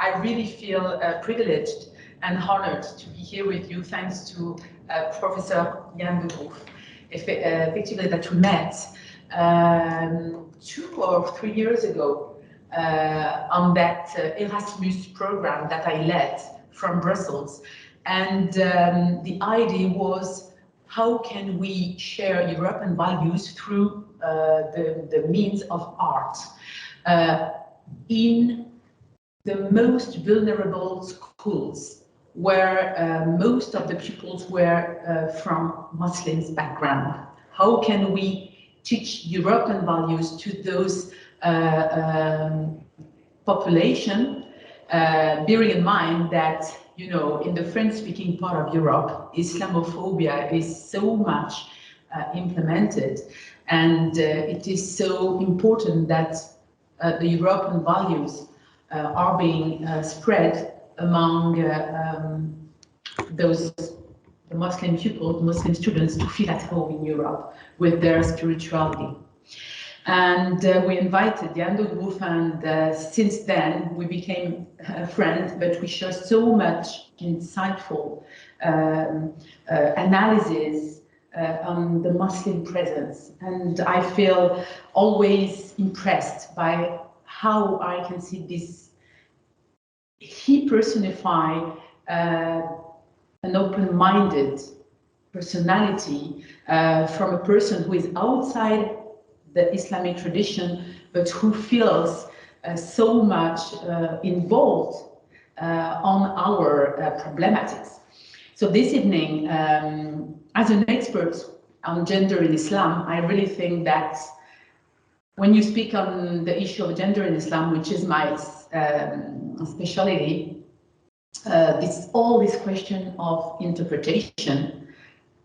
I really feel privileged and honored to be here with you, thanks to Professor Jan de Groef, effectively that we met 2 or 3 years ago on that Erasmus program that I led from Brussels. And the idea was, how can we share European values through the means of art in the most vulnerable schools, where most of the pupils were from Muslims background? How can we teach European values to those population, bearing in mind that, you know, in the French-speaking part of Europe, Islamophobia is so much implemented, and it is so important that the European values are being spread among the Muslim pupils, Muslim students, to feel at home in Europe with their spirituality. And we invited Jan de Groef, and since then we became friends, but we share so much insightful analysis on the Muslim presence. And I feel always impressed by how I can see this. He personifies an open-minded personality from a person who is outside the Islamic tradition, but who feels so much involved on our problematics. So this evening, as an expert on gender in Islam, I really think that when you speak on the issue of gender in Islam, which is my specialty, all this question of interpretation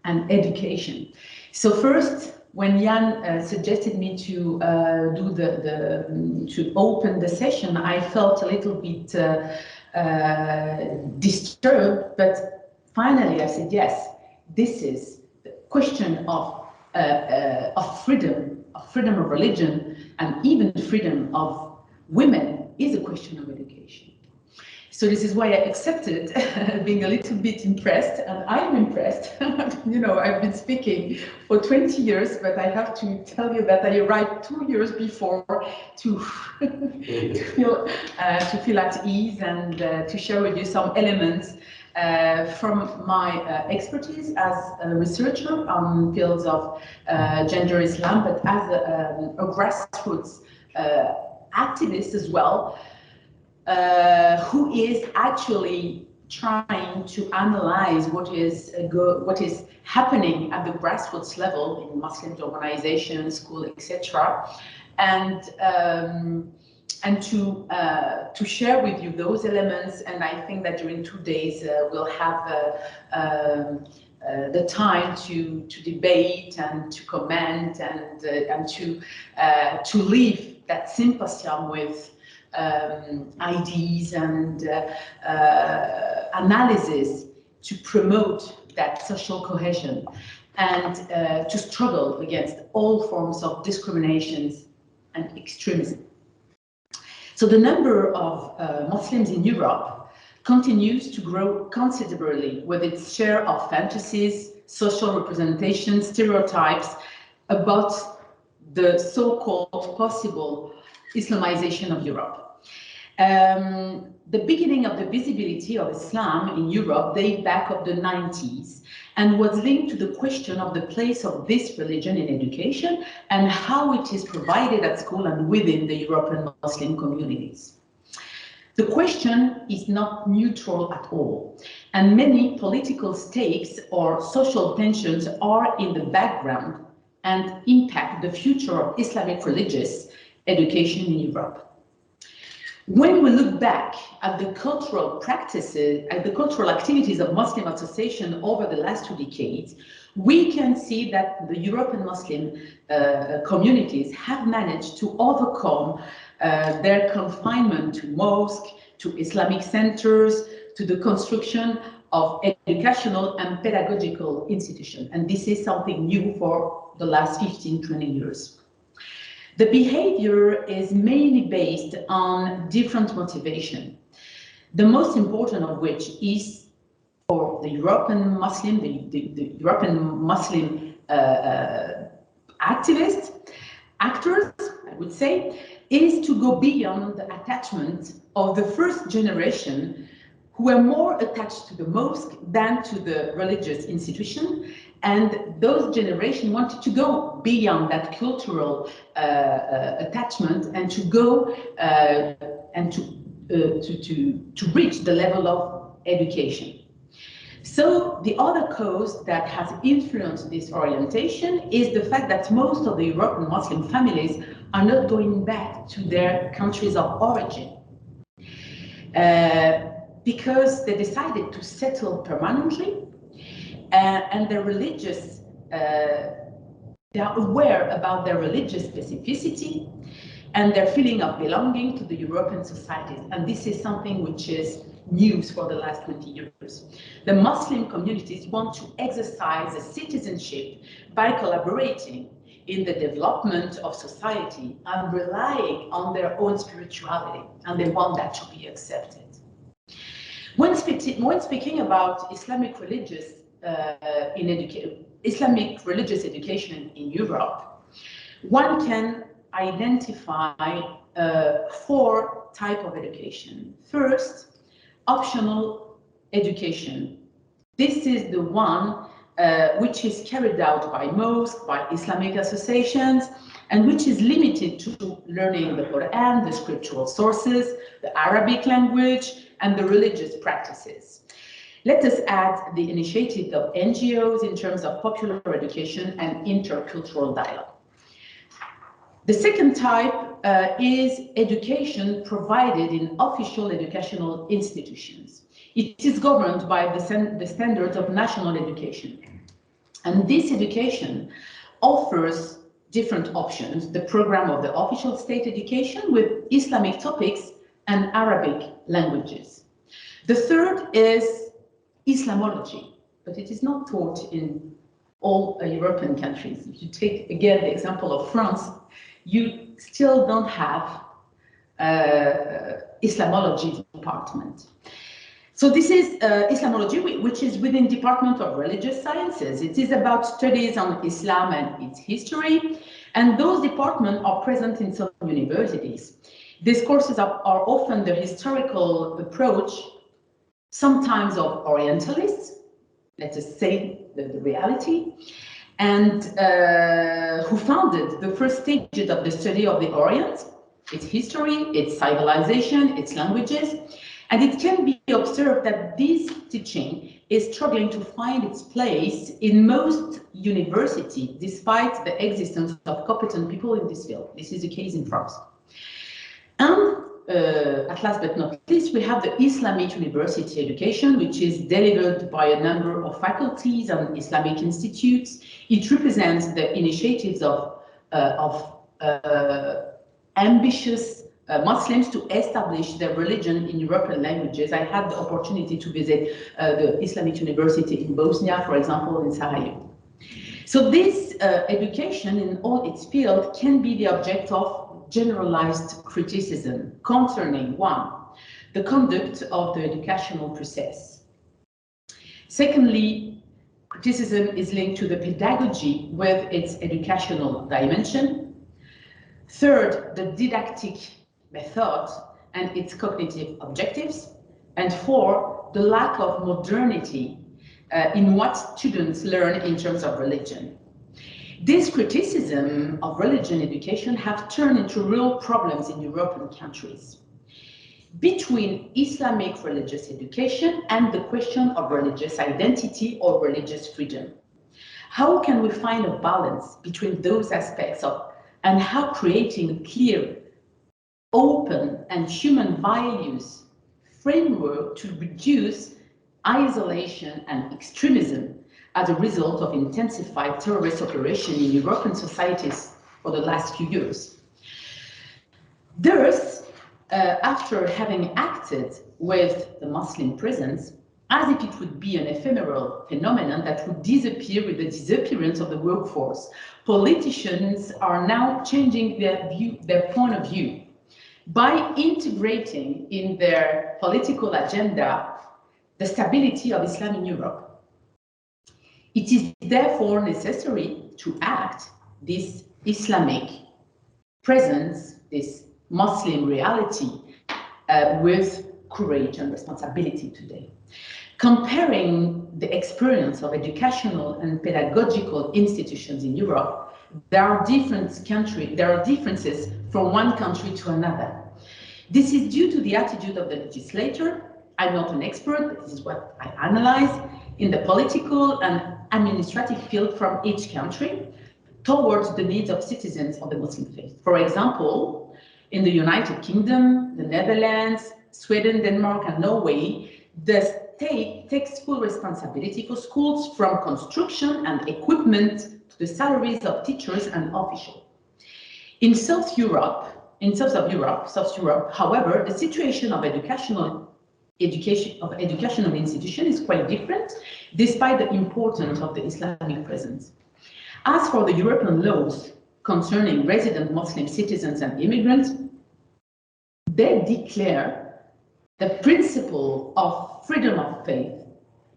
and education. So first, when Jan suggested me to to open the session, I felt a little bit disturbed, but finally I said, yes, this is the question of freedom of religion, and even freedom of women is a question of education. So this is why I accepted being a little bit impressed, and I'm impressed. You know, I've been speaking for 20 years, but I have to tell you that I arrived 2 years before to feel at ease and to share with you some elements from my expertise as a researcher on fields of gender Islam, but as a grassroots activist as well, who is actually trying to analyze what is happening at the grassroots level in Muslim organizations, school, etc., and to share with you those elements. And I think that during 2 days we'll have the time to debate and to comment and to leave that symposium with ideas and analysis to promote that social cohesion and to struggle against all forms of discriminations and extremism. So the number of Muslims in Europe continues to grow considerably, with its share of fantasies, social representations, stereotypes about the so-called possible Islamization of Europe. The beginning of the visibility of Islam in Europe dates back of the 90s and was linked to the question of the place of this religion in education and how it is provided at school and within the European Muslim communities. The question is not neutral at all, and many political stakes or social tensions are in the background and impact the future of Islamic religious education in Europe. When we look back at the cultural practices, at the cultural activities of Muslim association over the last 2 decades, we can see that the European Muslim communities have managed to overcome their confinement to mosques, to Islamic centers, to the construction of educational and pedagogical institutions. And this is something new for the last 15, 20 years. The behavior is mainly based on different motivation. The most important of which is for the European Muslim, the European Muslim activists, actors, I would say, is to go beyond the attachment of the first generation who were more attached to the mosque than to the religious institution. And those generations wanted to go beyond that cultural attachment and to go and to reach the level of education. So the other cause that has influenced this orientation is the fact that most of the European Muslim families are not going back to their countries of origin because they decided to settle permanently, and their religious, they are aware about their religious specificity and their feeling of belonging to the European societies. And this is something which is news for the last 20 years. The Muslim communities want to exercise a citizenship by collaborating in the development of society and relying on their own spirituality, and they want that to be accepted. When speaking about Islamic religious Islamic religious education in Europe, one can identify 4 types of education. First, optional education. This is the one which is carried out by mosques, by Islamic associations, and which is limited to learning the Quran, the scriptural sources, the Arabic language, and the religious practices. Let us add the initiative of NGOs in terms of popular education and intercultural dialogue. The second type is education provided in official educational institutions. It is governed by the standards of national education. And this education offers different options: the program of the official state education with Islamic topics and Arabic languages. The third is Islamology, but it is not taught in all European countries. If you take again the example of France, you still don't have Islamology department. So this is Islamology, which is within Department of Religious Sciences. It is about studies on Islam and its history, and those departments are present in some universities. These courses are often the historical approach, sometimes of Orientalists, let us say the reality, and who founded the first stages of the study of the Orient, its history, its civilization, its languages. And it can be observed that this teaching is struggling to find its place in most universities, despite the existence of competent people in this field. This is the case in France. And at last but not least, we have the Islamic university education, which is delivered by a number of faculties and Islamic institutes. It represents the initiatives of ambitious Muslims to establish their religion in European languages. I had the opportunity to visit the Islamic University in Bosnia, for example, in Sarajevo. So this education in all its fields can be the object of generalized criticism concerning, 1, the conduct of the educational process. Secondly, criticism is linked to the pedagogy with its educational dimension. Third, the didactic method and its cognitive objectives. And 4, the lack of modernity in what students learn in terms of religion. This criticism of religion education have turned into real problems in European countries between Islamic religious education and the question of religious identity or religious freedom. How can we find a balance between those aspects of, and how creating a clear, open and human values framework to reduce isolation and extremism as a result of intensified terrorist operation in European societies for the last few years. Thus, after having acted with the Muslim presence, as if it would be an ephemeral phenomenon that would disappear with the disappearance of the workforce, politicians are now changing their point of view. by integrating in their political agenda the stability of Islam in Europe. It is therefore necessary to act this Islamic presence, this Muslim reality, with courage and responsibility today. Comparing the experience of educational and pedagogical institutions in Europe, there are differences from one country to another. This is due to the attitude of the legislator. I'm not an expert, but this is what I analyze in the political and administrative field from each country towards the needs of citizens of the Muslim faith. For example, in the United Kingdom, the Netherlands, Sweden, Denmark, and Norway, the state takes full responsibility for schools, from construction and equipment to the salaries of teachers and officials. In South Europe, however, the situation of educational institution is quite different, despite the importance of the Islamic presence. As for the European laws concerning resident Muslim citizens and immigrants, they declare the principle of freedom of faith,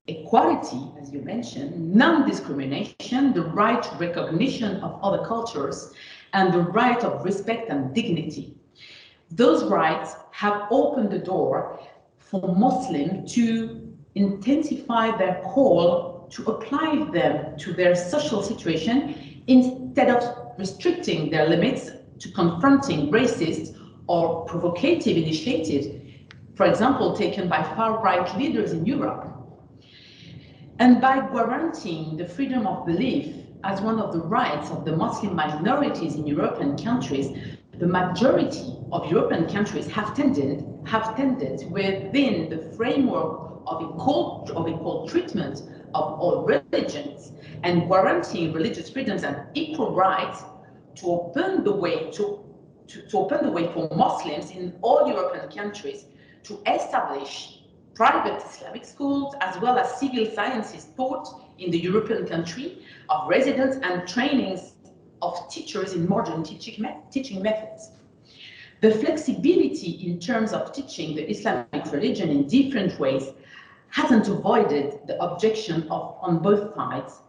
equality, as you mentioned, non-discrimination, the right to recognition of other cultures, and the right of respect and dignity. Those rights have opened the door for Muslims to intensify their call to apply them to their social situation instead of restricting their limits to confronting racist or provocative initiatives, for example, taken by far-right leaders in Europe. And by guaranteeing the freedom of belief as one of the rights of the Muslim minorities in European countries, the majority of European countries have tended within the framework of equal treatment of all religions and guaranteeing religious freedoms and equal rights to open the way for Muslims in all European countries to establish private Islamic schools as well as civil sciences taught in the European country of residence and trainings of teachers in modern teaching methods. The flexibility in terms of teaching the Islamic religion in different ways hasn't avoided the objection on both sides,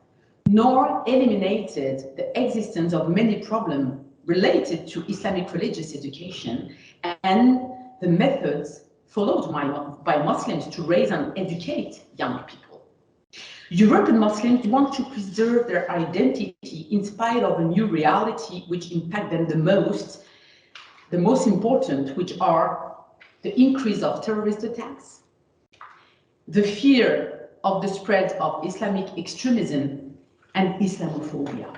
nor eliminated the existence of many problems related to Islamic religious education and the methods followed by Muslims to raise and educate young people. European Muslims want to preserve their identity in spite of a new reality which impacts them the most important, which are the increase of terrorist attacks, the fear of the spread of Islamic extremism and Islamophobia.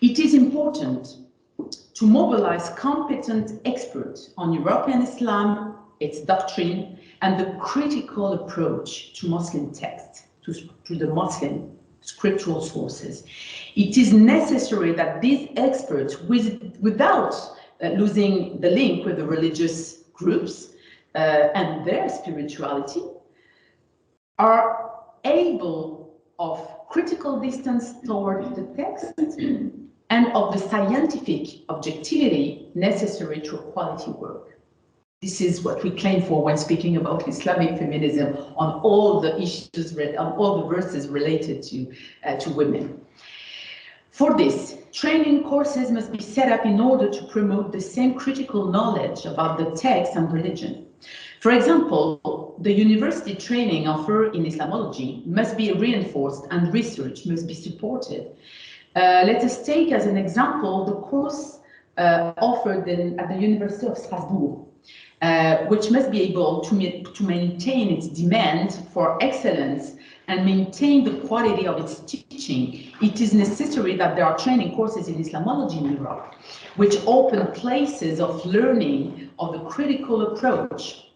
It is important to mobilize competent experts on European Islam, its doctrine, and the critical approach to Muslim texts, to the Muslim scriptural sources. It is necessary that these experts, without losing the link with the religious groups and their spirituality, are able of critical distance toward the text and of the scientific objectivity necessary to quality work. This is what we claim for when speaking about Islamic feminism on all the issues, on all the verses related to women. For this, training courses must be set up in order to promote the same critical knowledge about the text and religion. For example, the university training offered in Islamology must be reinforced and research must be supported. Let us take as an example the course offered at the University of Strasbourg, which must be able to maintain its demand for excellence and maintain the quality of its teaching. It is necessary that there are training courses in Islamology in Europe, which open places of learning of the critical approach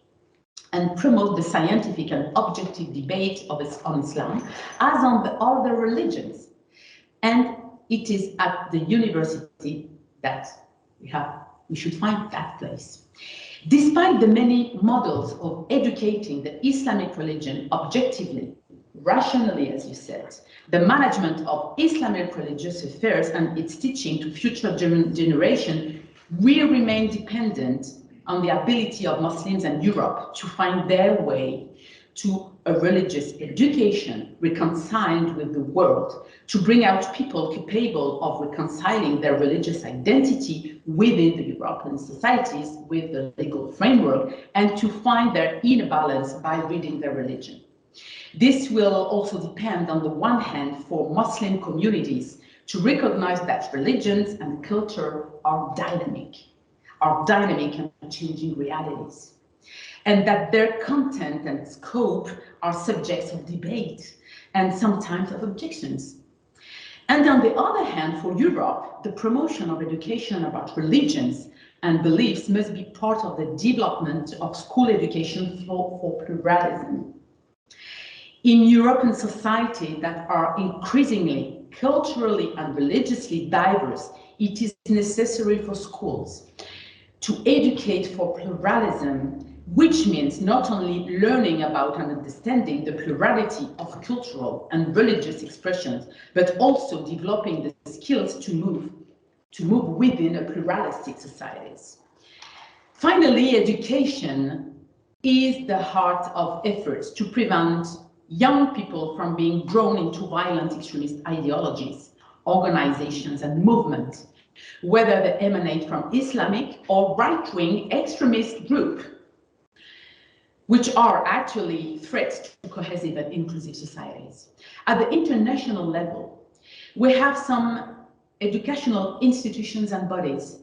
and promote the scientific and objective debate on Islam as on the other religions. And it is at the university that we should find that place. Despite the many models of educating the Islamic religion objectively, rationally, as you said, the management of Islamic religious affairs and its teaching to future generations will remain dependent on the ability of Muslims and Europe to find their way to a religious education reconciled with the world, to bring out people capable of reconciling their religious identity within the European societies with the legal framework, and to find their inner balance by reading their religion. This will also depend, on the one hand, for Muslim communities to recognize that religions and culture are dynamic and changing realities, and that their content and scope are subjects of debate and sometimes of objections. And on the other hand, for Europe, the promotion of education about religions and beliefs must be part of the development of school education for pluralism. In European society that are increasingly culturally and religiously diverse, it is necessary for schools to educate for pluralism, which means not only learning about and understanding the plurality of cultural and religious expressions, but also developing the skills to move within a pluralistic societies. Finally, education is the heart of efforts to prevent young people from being drawn into violent extremist ideologies, organizations, and movements, whether they emanate from Islamic or right-wing extremist groups, which are actually threats to cohesive and inclusive societies. At the international level, we have some educational institutions and bodies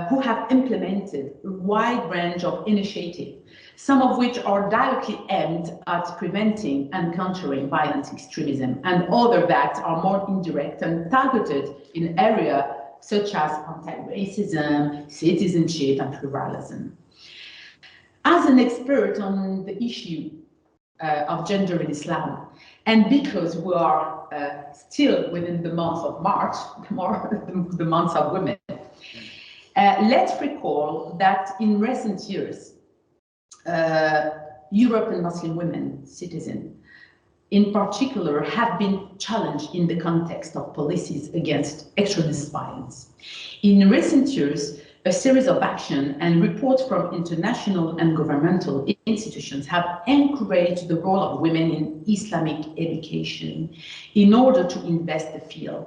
who have implemented a wide range of initiatives, some of which are directly aimed at preventing and countering violent extremism, and others that are more indirect and targeted in areas such as anti-racism, citizenship, and pluralism. As an expert on the issue of gender in Islam, and because we are still within the month of March, the month of women, let's recall that in recent years, European Muslim women, citizens, in particular, have been challenged in the context of policies against extremist violence. In recent years, a series of action and reports from international and governmental institutions have encouraged the role of women in Islamic education in order to invest the field.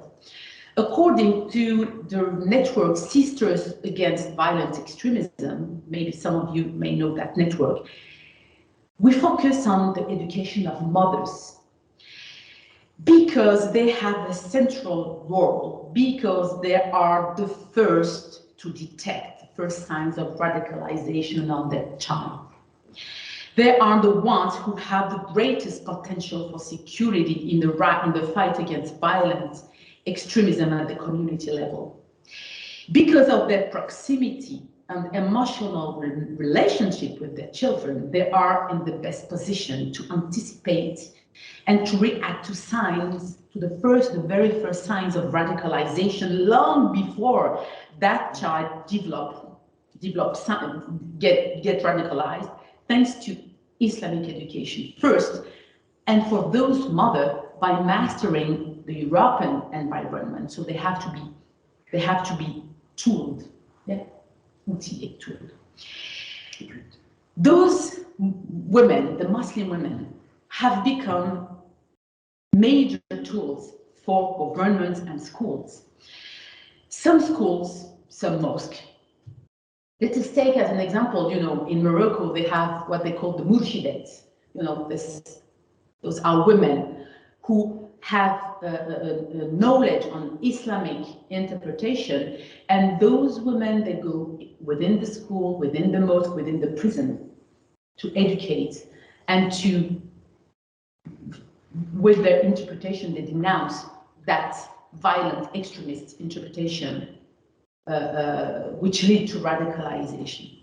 According to the network Sisters Against Violent Extremism, maybe some of you may know that network, we focus on the education of mothers because they have a central role, because they are the first to detect the first signs of radicalization on their child. They are the ones who have the greatest potential for security in the fight against violence, extremism at the community level. Because of their proximity and emotional relationship with their children, they are in the best position to anticipate and to react to signs, to the very first signs of radicalization long before that child get radicalized, thanks to Islamic education first, and for those mothers by mastering the European environment. So they have to be tooled, tooled. Those women, the Muslim women, have become major tools for governments and schools. Some schools, some mosques. Let us take as an example, in Morocco, they have what they call the murshidates. Those are women who have knowledge on Islamic interpretation, and those women, they go within the school, within the mosque, within the prison to educate, and with their interpretation, they denounce that violent extremist interpretation which lead to radicalization.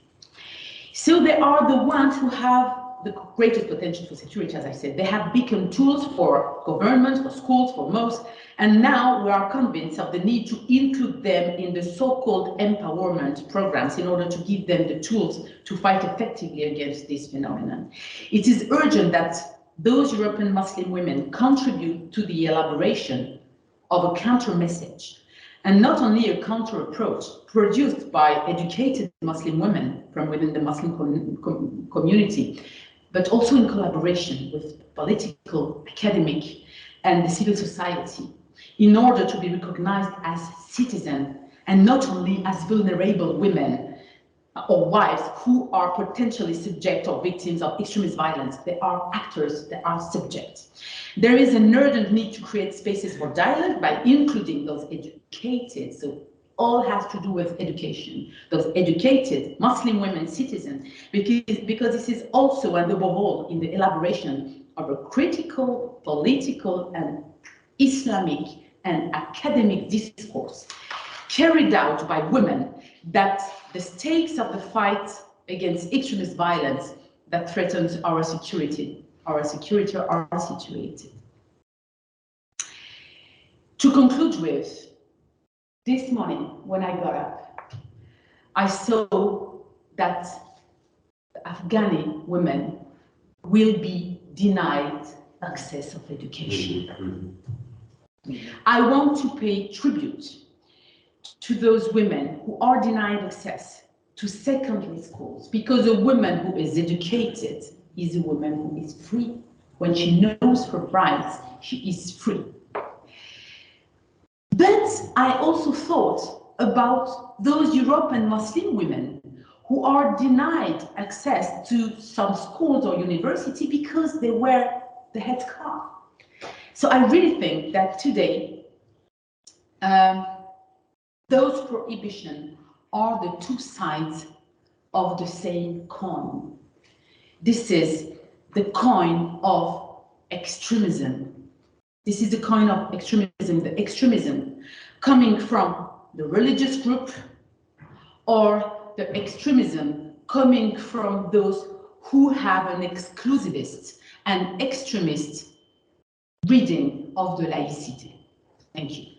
So they are the ones who have the greatest potential for security, as I said. They have become tools for governments, for schools, for mosques, and now we are convinced of the need to include them in the so-called empowerment programs in order to give them the tools to fight effectively against this phenomenon. It is urgent that those European Muslim women contribute to the elaboration of a counter message and not only a counter approach produced by educated Muslim women from within the Muslim community, but also in collaboration with political, academic, and the civil society, in order to be recognized as citizens and not only as vulnerable women or wives who are potentially subject or victims of extremist violence. They are actors, they are subjects. There is an urgent need to create spaces for dialogue by including those educated, so all has to do with education, those educated Muslim women citizens, because this is also and above all in the elaboration of a critical, political, and Islamic and academic discourse carried out by women, that the stakes of the fight against extremist violence that threatens our security are situated. To conclude with, this morning when I got up, I saw that Afghani women will be denied access of education. I want to pay tribute to those women who are denied access to secondary schools, because a woman who is educated is a woman who is free. When she knows her rights, she is free. But I also thought about those European Muslim women who are denied access to some schools or university because they wear the headscarf. So I really think that today, those prohibitions are the two sides of the same coin. This is the coin of extremism. This is the coin of extremism, the extremism coming from the religious group or the extremism coming from those who have an exclusivist and extremist reading of the laïcité. Thank you.